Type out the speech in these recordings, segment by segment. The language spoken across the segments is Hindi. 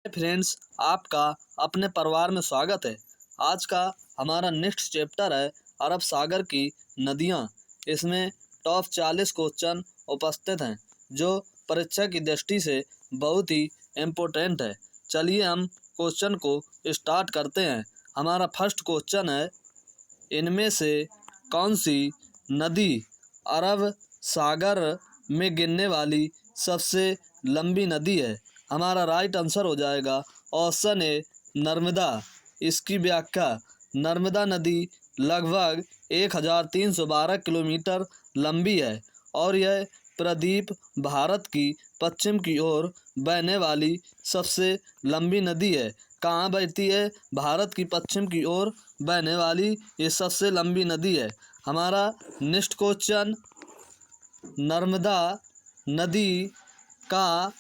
फ्रेंड्स, आपका अपने परिवार में स्वागत है। आज का हमारा नेक्स्ट चैप्टर है अरब सागर की नदियाँ। इसमें टॉप 40 क्वेश्चन उपस्थित हैं जो परीक्षा की दृष्टि से बहुत ही इम्पोर्टेंट है। चलिए हम क्वेश्चन को स्टार्ट करते हैं। हमारा फर्स्ट क्वेश्चन है, इनमें से कौन सी नदी अरब सागर में गिरने वाली सबसे लंबी नदी है? हमारा राइट आंसर हो जाएगा ऑप्शन ए नर्मदा। इसकी व्याख्या, नर्मदा नदी लगभग 1312 किलोमीटर लंबी है और यह प्रायद्वीप भारत की पश्चिम की ओर बहने वाली सबसे लंबी नदी है। कहाँ बहती है? भारत की पश्चिम की ओर बहने वाली ये सबसे लंबी नदी है। हमारा नेक्स्ट क्वेश्चन, नर्मदा नदी का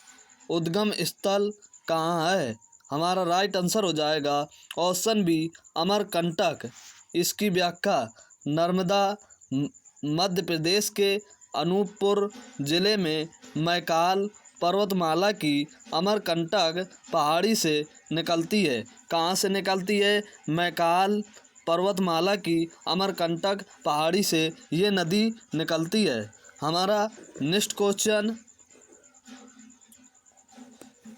उद्गम स्थल कहाँ है? हमारा राइट आंसर हो जाएगा ऑप्शन बी अमरकंटक। इसकी व्याख्या, नर्मदा मध्य प्रदेश के अनूपपुर जिले में मैकाल पर्वतमाला की अमरकंटक पहाड़ी से निकलती है। कहाँ से निकलती है? मैकाल पर्वतमाला की अमरकंटक पहाड़ी से ये नदी निकलती है। हमारा नेक्स्ट क्वेश्चन,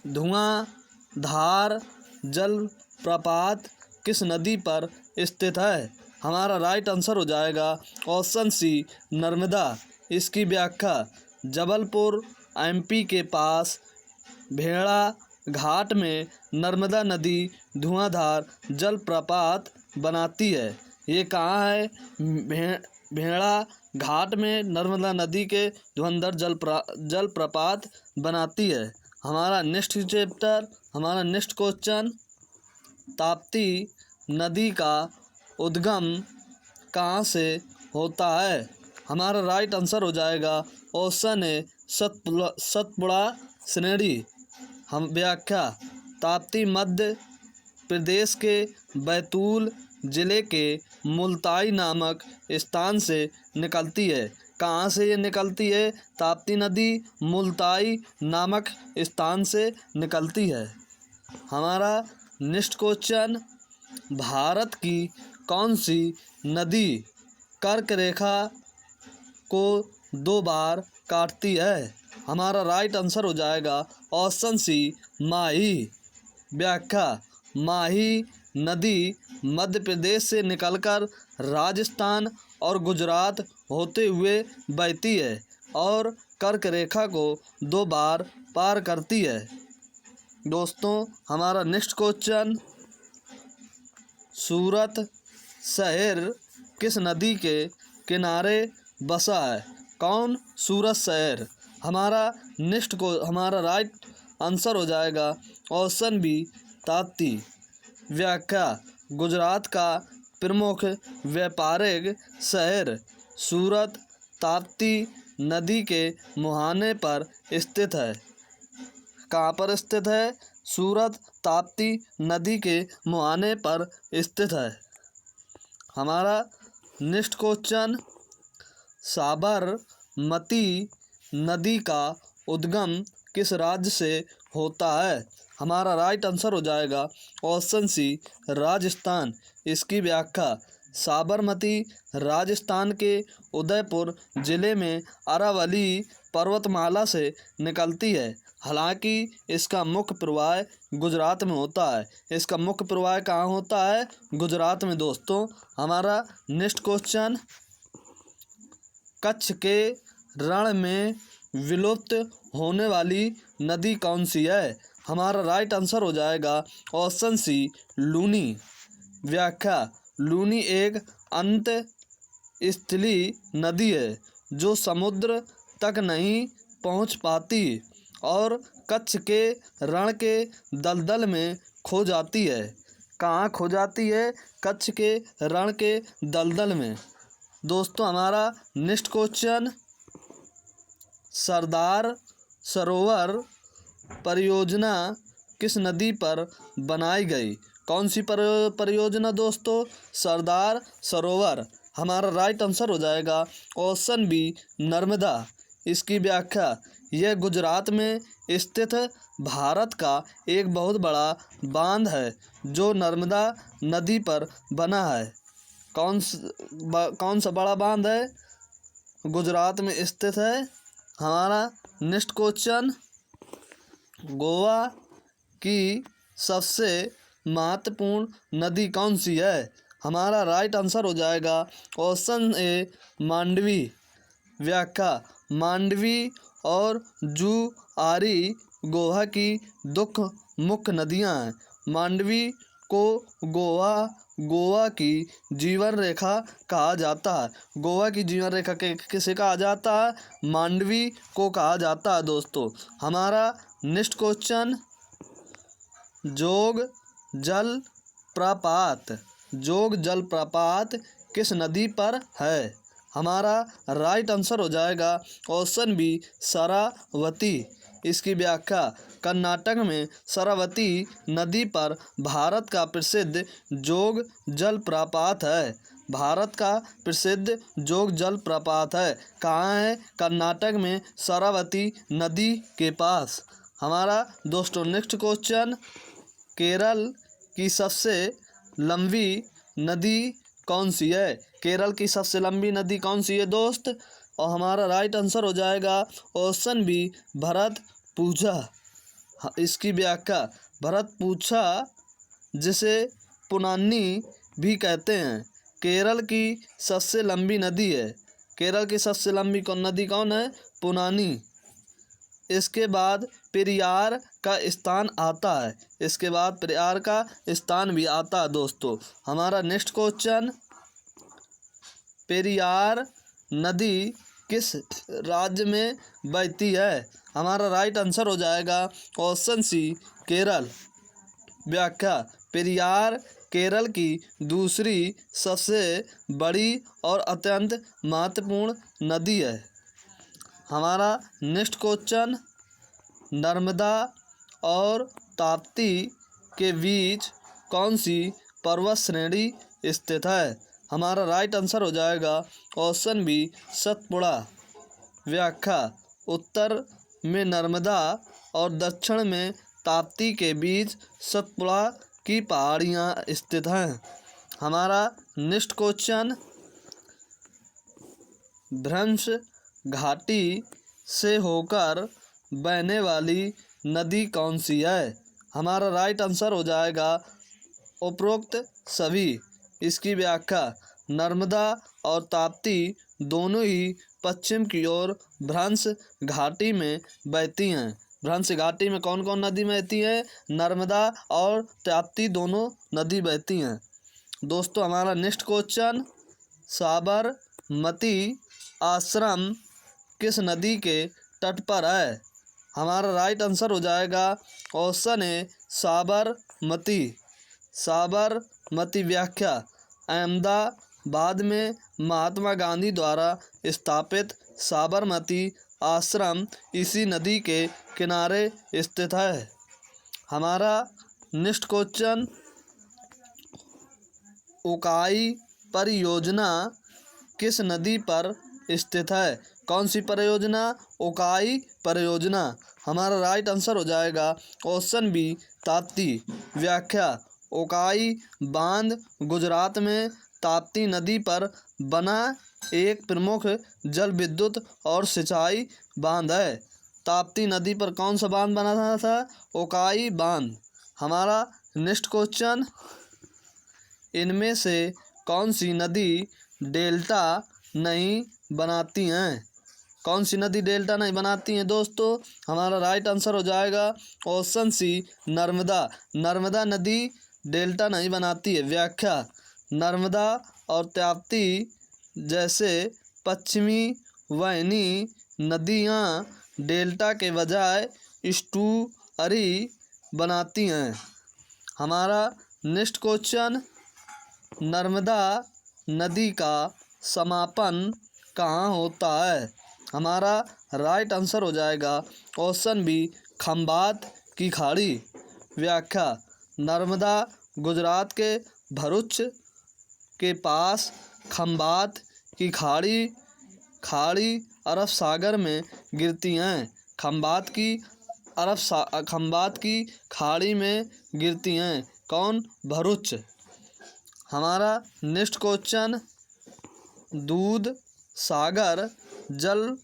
धुआंधार जलप्रपात किस नदी पर स्थित है? हमारा राइट आंसर हो जाएगा ऑप्शन सी नर्मदा। इसकी व्याख्या, जबलपुर एमपी के पास भेड़ा घाट में नर्मदा नदी धुआंधार जलप्रपात बनाती है। ये कहाँ है? भेड़ा घाट में नर्मदा नदी के धुआंधार जलप्रपात बनाती है। हमारा नेक्स्ट चैप्टर, हमारा नेक्स्ट क्वेश्चन, ताप्ती नदी का उद्गम कहाँ से होता है? हमारा राइट आंसर हो जाएगा ऑप्शन ए सतपुड़ा श्रेणी। हम व्याख्या, ताप्ती मध्य प्रदेश के बैतूल जिले के मुल्ताई नामक स्थान से निकलती है। कहाँ से ये निकलती है? ताप्ती नदी मुल्ताई नामक स्थान से निकलती है। हमारा नेक्स्ट क्वेश्चन, भारत की कौन सी नदी कर्क रेखा को 2 बार काटती है? हमारा राइट आंसर हो जाएगा ऑप्शन सी माही। व्याख्या, माही नदी मध्य प्रदेश से निकलकर राजस्थान और गुजरात होते हुए बहती है और कर्क रेखा को 2 बार पार करती है। दोस्तों, हमारा नेक्स्ट क्वेश्चन, सूरत शहर किस नदी के किनारे बसा है? कौन? सूरत शहर। हमारा राइट आंसर हो जाएगा ऑप्शन बी ताप्ती। व्याख्या, गुजरात का प्रमुख व्यापारिक शहर सूरत ताप्ती नदी के मुहाने पर स्थित है। कहाँ पर स्थित है? सूरत ताप्ती नदी के मुहाने पर स्थित है। हमारा नेक्स्ट क्वेश्चन, साबरमती नदी का उद्गम किस राज्य से होता है? हमारा राइट आंसर हो जाएगा ऑप्शन सी राजस्थान। इसकी व्याख्या, साबरमती राजस्थान के उदयपुर जिले में अरावली पर्वतमाला से निकलती है। हालांकि इसका मुख्य प्रवाह गुजरात में होता है। इसका मुख्य प्रवाह कहाँ होता है? गुजरात में। दोस्तों, हमारा नेक्स्ट क्वेश्चन, कच्छ के रण में विलुप्त होने वाली नदी कौन सी है? हमारा राइट आंसर हो जाएगा ऑप्शन सी लूनी। व्याख्या, लूनी एक अंतःस्थलीय नदी है जो समुद्र तक नहीं पहुंच पाती और कच्छ के रण के दलदल में खो जाती है। कहाँ खो जाती है? कच्छ के रण के दलदल में। दोस्तों, हमारा नेक्स्ट क्वेश्चन, सरदार सरोवर परियोजना किस नदी पर बनाई गई? कौन सी परियोजना दोस्तों? सरदार सरोवर। हमारा राइट आंसर हो जाएगा ऑप्शन बी नर्मदा। इसकी व्याख्या, यह गुजरात में स्थित भारत का एक बहुत बड़ा बांध है जो नर्मदा नदी पर बना है। कौन सा बड़ा बांध है? गुजरात में स्थित है। हमारा नेक्स्ट क्वेश्चन, गोवा की सबसे महत्वपूर्ण नदी कौन सी है? हमारा राइट आंसर हो जाएगा ऑप्शन ए मांडवी। व्याख्या, मांडवी और जुआरी गोवा की दो मुख्य नदियां हैं। मांडवी को गोवा की जीवन रेखा कहा जाता है। गोवा की जीवन रेखा किसे कहा जाता है? मांडवी को कहा जाता है दोस्तों। हमारा नेक्स्ट क्वेश्चन, जोग जलप्रपात किस नदी पर है? हमारा राइट आंसर हो जाएगा ऑप्शन बी शरावती। इसकी व्याख्या, कर्नाटक में शरावती नदी पर भारत का प्रसिद्ध जोग जलप्रपात है। भारत का प्रसिद्ध जोग जलप्रपात है। कहाँ है? कर्नाटक में शरावती नदी के पास। हमारा दोस्तों नेक्स्ट क्वेश्चन, केरल की सबसे लंबी नदी कौन सी है? केरल की सबसे लंबी नदी कौन सी है दोस्त? और हमारा राइट आंसर हो जाएगा ऑप्शन बी भरतपुझा। इसकी व्याख्या, भरतपुझा जिसे पुनानी भी कहते हैं, केरल की सबसे लंबी नदी है। केरल की सबसे लंबी नदी कौन है? पुनानी। इसके बाद पेरियार का स्थान आता है। इसके बाद पेरियार का स्थान भी आता है दोस्तों। हमारा नेक्स्ट क्वेश्चन, पेरियार नदी किस राज्य में बहती है? हमारा राइट आंसर हो जाएगा ऑप्शन सी केरल। व्याख्या, पेरियार केरल की दूसरी सबसे बड़ी और अत्यंत महत्वपूर्ण नदी है। हमारा नेक्स्ट क्वेश्चन, नर्मदा और ताप्ती के बीच कौन सी पर्वत श्रेणी स्थित है? हमारा राइट आंसर हो जाएगा ऑप्शन बी सतपुड़ा। व्याख्या, उत्तर में नर्मदा और दक्षिण में ताप्ती के बीच सतपुड़ा की पहाड़ियाँ स्थित हैं। हमारा नेक्स्ट क्वेश्चन, भ्रंश घाटी से होकर बहने वाली नदी कौन सी है? हमारा राइट आंसर हो जाएगा उपरोक्त सभी। इसकी व्याख्या, नर्मदा और ताप्ती दोनों ही पश्चिम की ओर भ्रंश घाटी में बहती हैं। भ्रंश घाटी में कौन कौन नदी बहती है? नर्मदा और ताप्ती दोनों नदी बहती हैं दोस्तों। हमारा नेक्स्ट क्वेश्चन, साबरमती आश्रम किस नदी के तट पर है? हमारा राइट आंसर हो जाएगा ऑप्शन ए साबरमती। साबरमती। व्याख्या, अहमदाबाद में महात्मा गांधी द्वारा स्थापित साबरमती आश्रम इसी नदी के किनारे स्थित है। हमारा नेक्स्ट क्वेश्चन, उकाई परियोजना किस नदी पर स्थित है? कौन सी परियोजना? उकाई परियोजना। हमारा राइट आंसर हो जाएगा ऑप्शन बी ताप्ती। व्याख्या, उकाई बांध गुजरात में ताप्ती नदी पर बना एक प्रमुख जल विद्युत और सिंचाई बांध है। ताप्ती नदी पर कौन सा बांध बना था? उकाई बांध। हमारा नेक्स्ट क्वेश्चन, इनमें से कौन सी नदी डेल्टा नहीं बनाती हैं? कौन सी नदी डेल्टा नहीं बनाती हैं दोस्तों? हमारा राइट आंसर हो जाएगा ऑप्शन सी नर्मदा। नर्मदा नदी डेल्टा नहीं बनाती है। व्याख्या, नर्मदा और ताप्ती जैसे पश्चिमी वाहिनी नदियाँ डेल्टा के बजाय स्टूअरी बनाती हैं। हमारा नेक्स्ट क्वेश्चन, नर्मदा नदी का समापन कहाँ होता है? हमारा राइट आंसर हो जाएगा ऑप्शन बी खंबात की खाड़ी। व्याख्या, नर्मदा गुजरात के भरूच के पास खंबात की खाड़ी अरब सागर में गिरती हैं। खंबात की खाड़ी में गिरती हैं? कौन? भरूच। हमारा नेक्स्ट क्वेश्चन, दूध सागर जल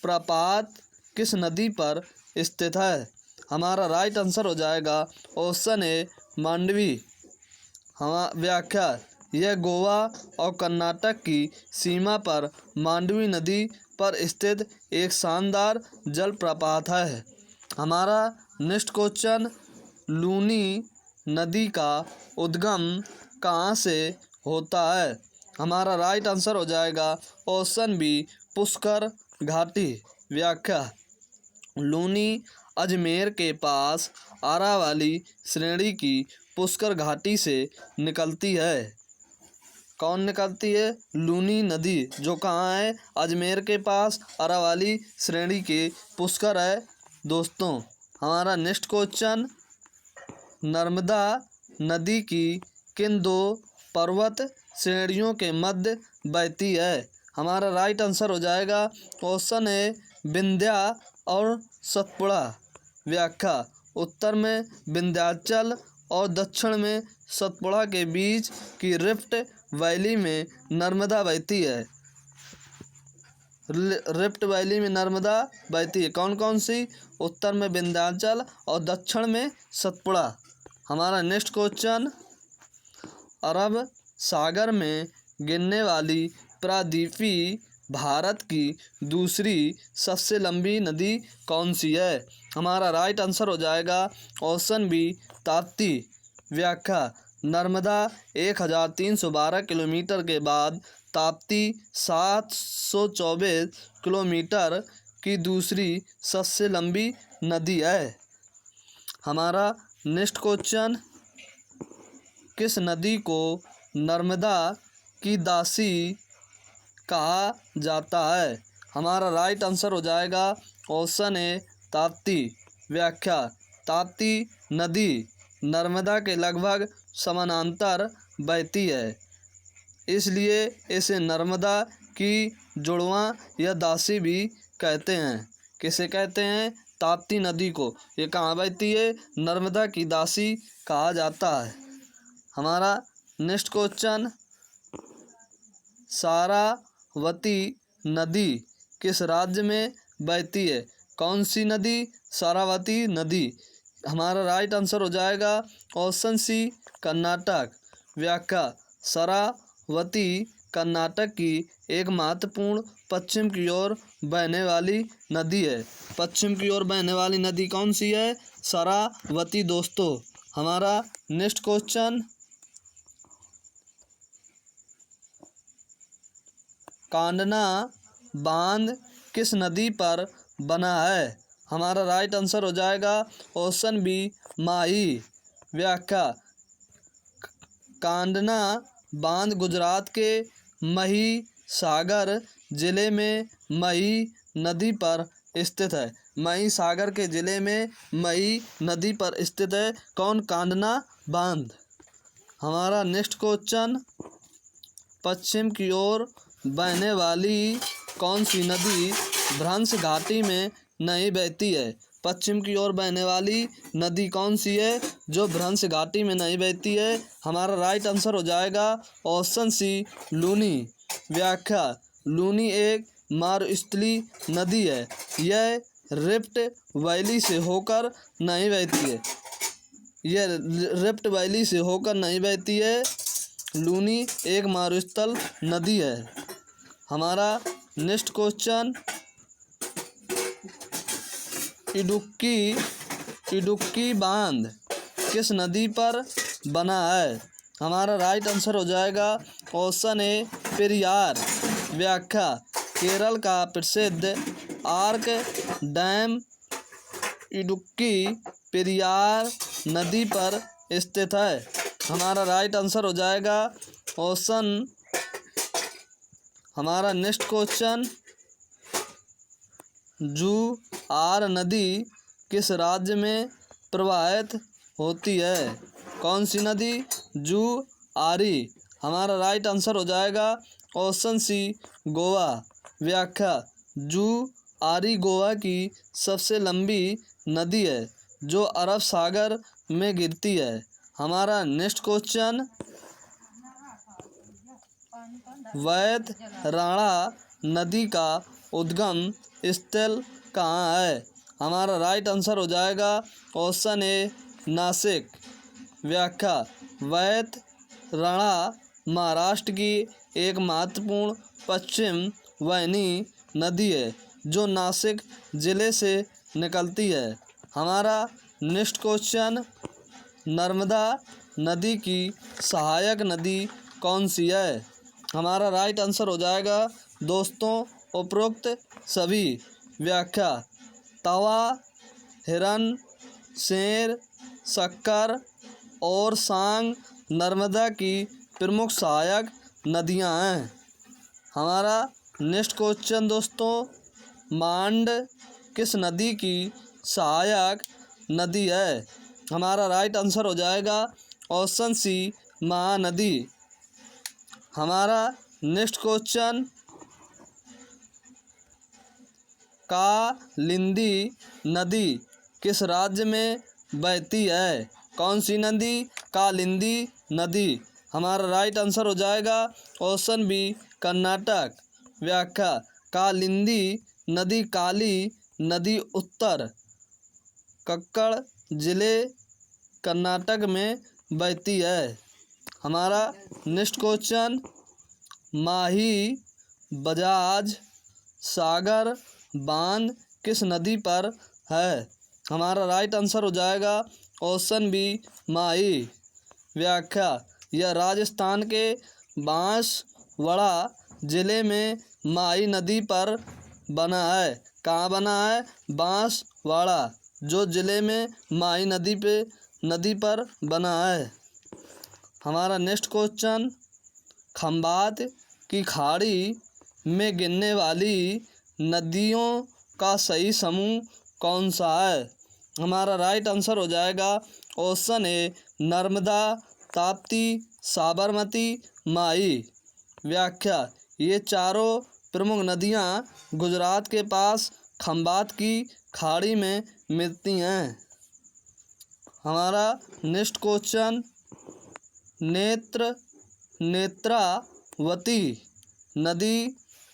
प्रपात किस नदी पर स्थित है? हमारा राइट आंसर हो जाएगा ऑप्शन ए मांडवी। व्याख्या, यह गोवा और कर्नाटक की सीमा पर मांडवी नदी पर स्थित एक शानदार जलप्रपात है। हमारा नेक्स्ट क्वेश्चन, लूनी नदी का उद्गम कहाँ से होता है? हमारा राइट आंसर हो जाएगा ऑप्शन बी पुष्कर घाटी। व्याख्या, लूनी अजमेर के पास आरावली श्रेणी की पुष्कर घाटी से निकलती है। कौन निकलती है? लूनी नदी, जो कहाँ है? अजमेर के पास अरावली श्रेणी के पुष्कर है दोस्तों। हमारा नेक्स्ट क्वेश्चन, नर्मदा नदी की किन दो पर्वत श्रेणियों के मध्य बहती है? हमारा राइट आंसर हो जाएगा ऑप्शन ए विंध्या और सतपुड़ा। व्याख्या, उत्तर में विंध्याचल और दक्षिण में सतपुड़ा के बीच की रिफ्ट वैली में नर्मदा बहती है। रिफ्ट वैली में नर्मदा बहती है। कौन कौन सी? उत्तर में विंध्याचल और दक्षिण में सतपुड़ा। हमारा नेक्स्ट क्वेश्चन, अरब सागर में गिरने वाली प्रायद्वीपी भारत की दूसरी सबसे लंबी नदी कौन सी है? हमारा राइट आंसर हो जाएगा ऑप्शन बी ताप्ती। व्याख्या, नर्मदा 1312 किलोमीटर के बाद ताप्ती 724 किलोमीटर की दूसरी सबसे लंबी नदी है। हमारा नेक्स्ट क्वेश्चन, किस नदी को नर्मदा की दासी कहा जाता है? हमारा राइट आंसर हो जाएगा ऑप्शन ए ताप्ती। व्याख्या, ताप्ती नदी नर्मदा के लगभग समानांतर बहती है, इसलिए इसे नर्मदा की जुड़वां या दासी भी कहते हैं। किसे कहते हैं? ताप्ती नदी को। ये कहाँ बहती है? नर्मदा की दासी कहा जाता है। हमारा नेक्स्ट क्वेश्चन, सारावती नदी किस राज्य में बहती है? कौन सी नदी? सारावती नदी। हमारा राइट आंसर हो जाएगा ऑप्शन सी कर्नाटक। व्याख्या, सारावती कर्नाटक की एक महत्वपूर्ण पश्चिम की ओर बहने वाली नदी है। पश्चिम की ओर बहने वाली नदी कौन सी है? सारावती दोस्तों। हमारा नेक्स्ट क्वेश्चन, कांडना बांध किस नदी पर बना है? हमारा राइट आंसर हो जाएगा ऑप्शन बी माही। व्याख्या, कांडना बांध गुजरात के मही सागर जिले में मही नदी पर स्थित है। मही सागर के जिले में मही नदी पर स्थित है। कौन? कांडना बांध। हमारा नेक्स्ट क्वेश्चन, पश्चिम की ओर बहने वाली कौन सी नदी भ्रंश घाटी में नहीं बहती है? पश्चिम की ओर बहने वाली नदी कौन सी है जो भ्रंश घाटी में नहीं बहती है? हमारा राइट आंसर हो जाएगा ऑप्शन सी लूनी। व्याख्या, लूनी एक मारुस्थली नदी है। यह रिफ्ट वैली से होकर नहीं बहती है। यह रिफ्ट वैली से होकर नहीं बहती है। लूनी एक मारुस्थल नदी है। हमारा नेक्स्ट क्वेश्चन, इडुक्की बांध किस नदी पर बना है? हमारा राइट आंसर हो जाएगा ऑप्शन ए पेरियार। व्याख्या, केरल का प्रसिद्ध आर्क डैम इडुक्की पेरियार नदी पर स्थित है। हमारा राइट आंसर हो जाएगा ऑप्शन। हमारा नेक्स्ट क्वेश्चन, जुआर नदी किस राज्य में प्रवाहित होती है? कौन सी नदी? जुआरी। हमारा राइट आंसर हो जाएगा ऑप्शन सी गोवा। व्याख्या, आरी गोवा की सबसे लंबी नदी है जो अरब सागर में गिरती है। हमारा नेक्स्ट क्वेश्चन, वैत राणा नदी का उद्गम स्थल कहाँ है? हमारा राइट आंसर हो जाएगा ऑप्शन ए नासिक। व्याख्या, वैत राणा महाराष्ट्र की एक महत्वपूर्ण पश्चिम वाहिनी नदी है जो नासिक जिले से निकलती है। हमारा नेक्स्ट क्वेश्चन, नर्मदा नदी की सहायक नदी कौन सी है? हमारा राइट आंसर हो जाएगा दोस्तों उपरोक्त सभी। व्याख्या, तवा, हिरन, शेर, शक्कर और सांग नर्मदा की प्रमुख सहायक नदियां हैं। हमारा नेक्स्ट क्वेश्चन दोस्तों, मांड किस नदी की सहायक नदी है? हमारा राइट आंसर हो जाएगा ऑप्शन सी महानदी। हमारा नेक्स्ट क्वेश्चन, कालिंदी नदी किस राज्य में बहती है? कौन सी नदी? कालिंदी नदी। हमारा राइट आंसर हो जाएगा ऑप्शन बी कर्नाटक। व्याख्या, कालिंदी नदी काली नदी उत्तर कक्कड़ जिले कर्नाटक में बहती है। हमारा नेक्स्ट क्वेश्चन, माही बजाज सागर बांध किस नदी पर है? हमारा राइट आंसर हो जाएगा ऑप्शन बी माही। व्याख्या, यह राजस्थान के बांसवाड़ा जिले में माही नदी पर बना है। कहाँ बना है? बांसवाड़ा जो जिले में माही नदी पर बना है। हमारा नेक्स्ट क्वेश्चन, खंबात की खाड़ी में गिरने वाली नदियों का सही समूह कौन सा है? हमारा राइट आंसर हो जाएगा ऑप्शन ए नर्मदा, ताप्ती, साबरमती, माही। व्याख्या, ये चारों प्रमुख नदियाँ गुजरात के पास खंबात की खाड़ी में मिलती हैं। हमारा नेक्स्ट क्वेश्चन, नेत्रावती नदी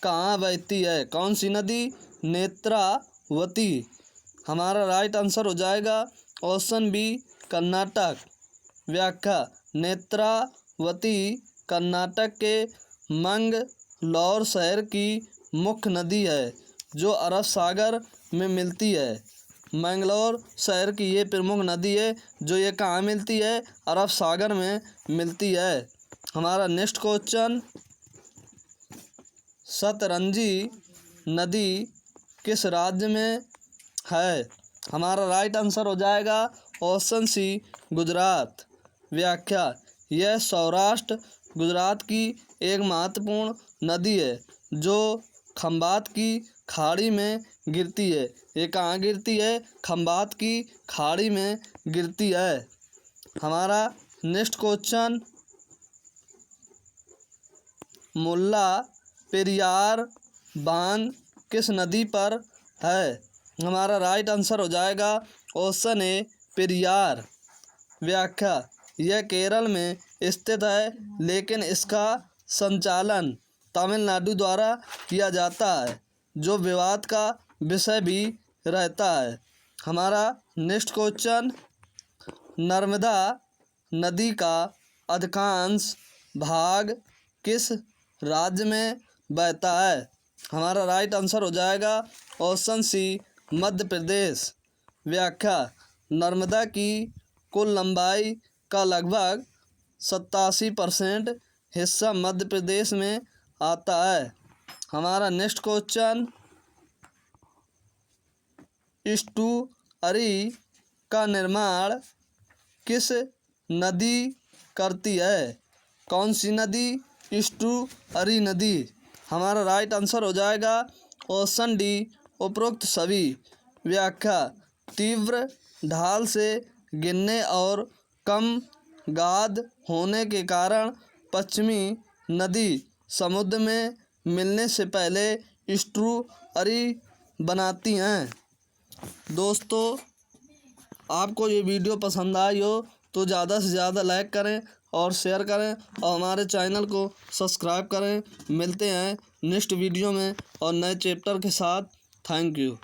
कहाँ बहती है? कौन सी नदी? नेत्रावती। हमारा राइट आंसर हो जाएगा ऑप्शन बी कर्नाटक। व्याख्या, नेत्रावती कर्नाटक के मंगलौर शहर की मुख्य नदी है जो अरब सागर में मिलती है। मंगलौर शहर की ये प्रमुख नदी है जो ये कहाँ मिलती है? अरब सागर में मिलती है। हमारा नेक्स्ट क्वेश्चन, सतरंजी नदी किस राज्य में है? हमारा राइट आंसर हो जाएगा ऑप्शन सी गुजरात। व्याख्या, यह सौराष्ट्र गुजरात की एक महत्वपूर्ण नदी है जो खंबात की खाड़ी में गिरती है। ये कहाँ गिरती है? खंबात की खाड़ी में गिरती है। हमारा नेक्स्ट क्वेश्चन, मुल्ला पेरियार बांध किस नदी पर है? हमारा राइट आंसर हो जाएगा ऑप्शन ए पेरियार। व्याख्या, यह केरल में स्थित है लेकिन इसका संचालन तमिलनाडु द्वारा किया जाता है जो विवाद का विषय भी रहता है। हमारा नेक्स्ट क्वेश्चन, नर्मदा नदी का अधिकांश भाग किस राज्य में बहता है? हमारा राइट आंसर हो जाएगा ऑप्शन सी मध्य प्रदेश। व्याख्या, नर्मदा की कुल लंबाई का लगभग 87% हिस्सा मध्य प्रदेश में आता है। हमारा नेक्स्ट क्वेश्चन, एस्टुअरी का निर्माण किस नदी करती है? कौन सी नदी? एस्टुअरी नदी। हमारा राइट आंसर हो जाएगा ऑप्शन डी उपरोक्त सभी। व्याख्या, तीव्र ढाल से गिरने और कम गाद होने के कारण पश्चिमी नदी समुद्र में मिलने से पहले एस्टुअरी बनाती हैं। दोस्तों, आपको ये वीडियो पसंद आई हो तो ज़्यादा से ज़्यादा लाइक करें और शेयर करें और हमारे चैनल को सब्सक्राइब करें। मिलते हैं नेक्स्ट वीडियो में और नए चैप्टर के साथ। Thank you.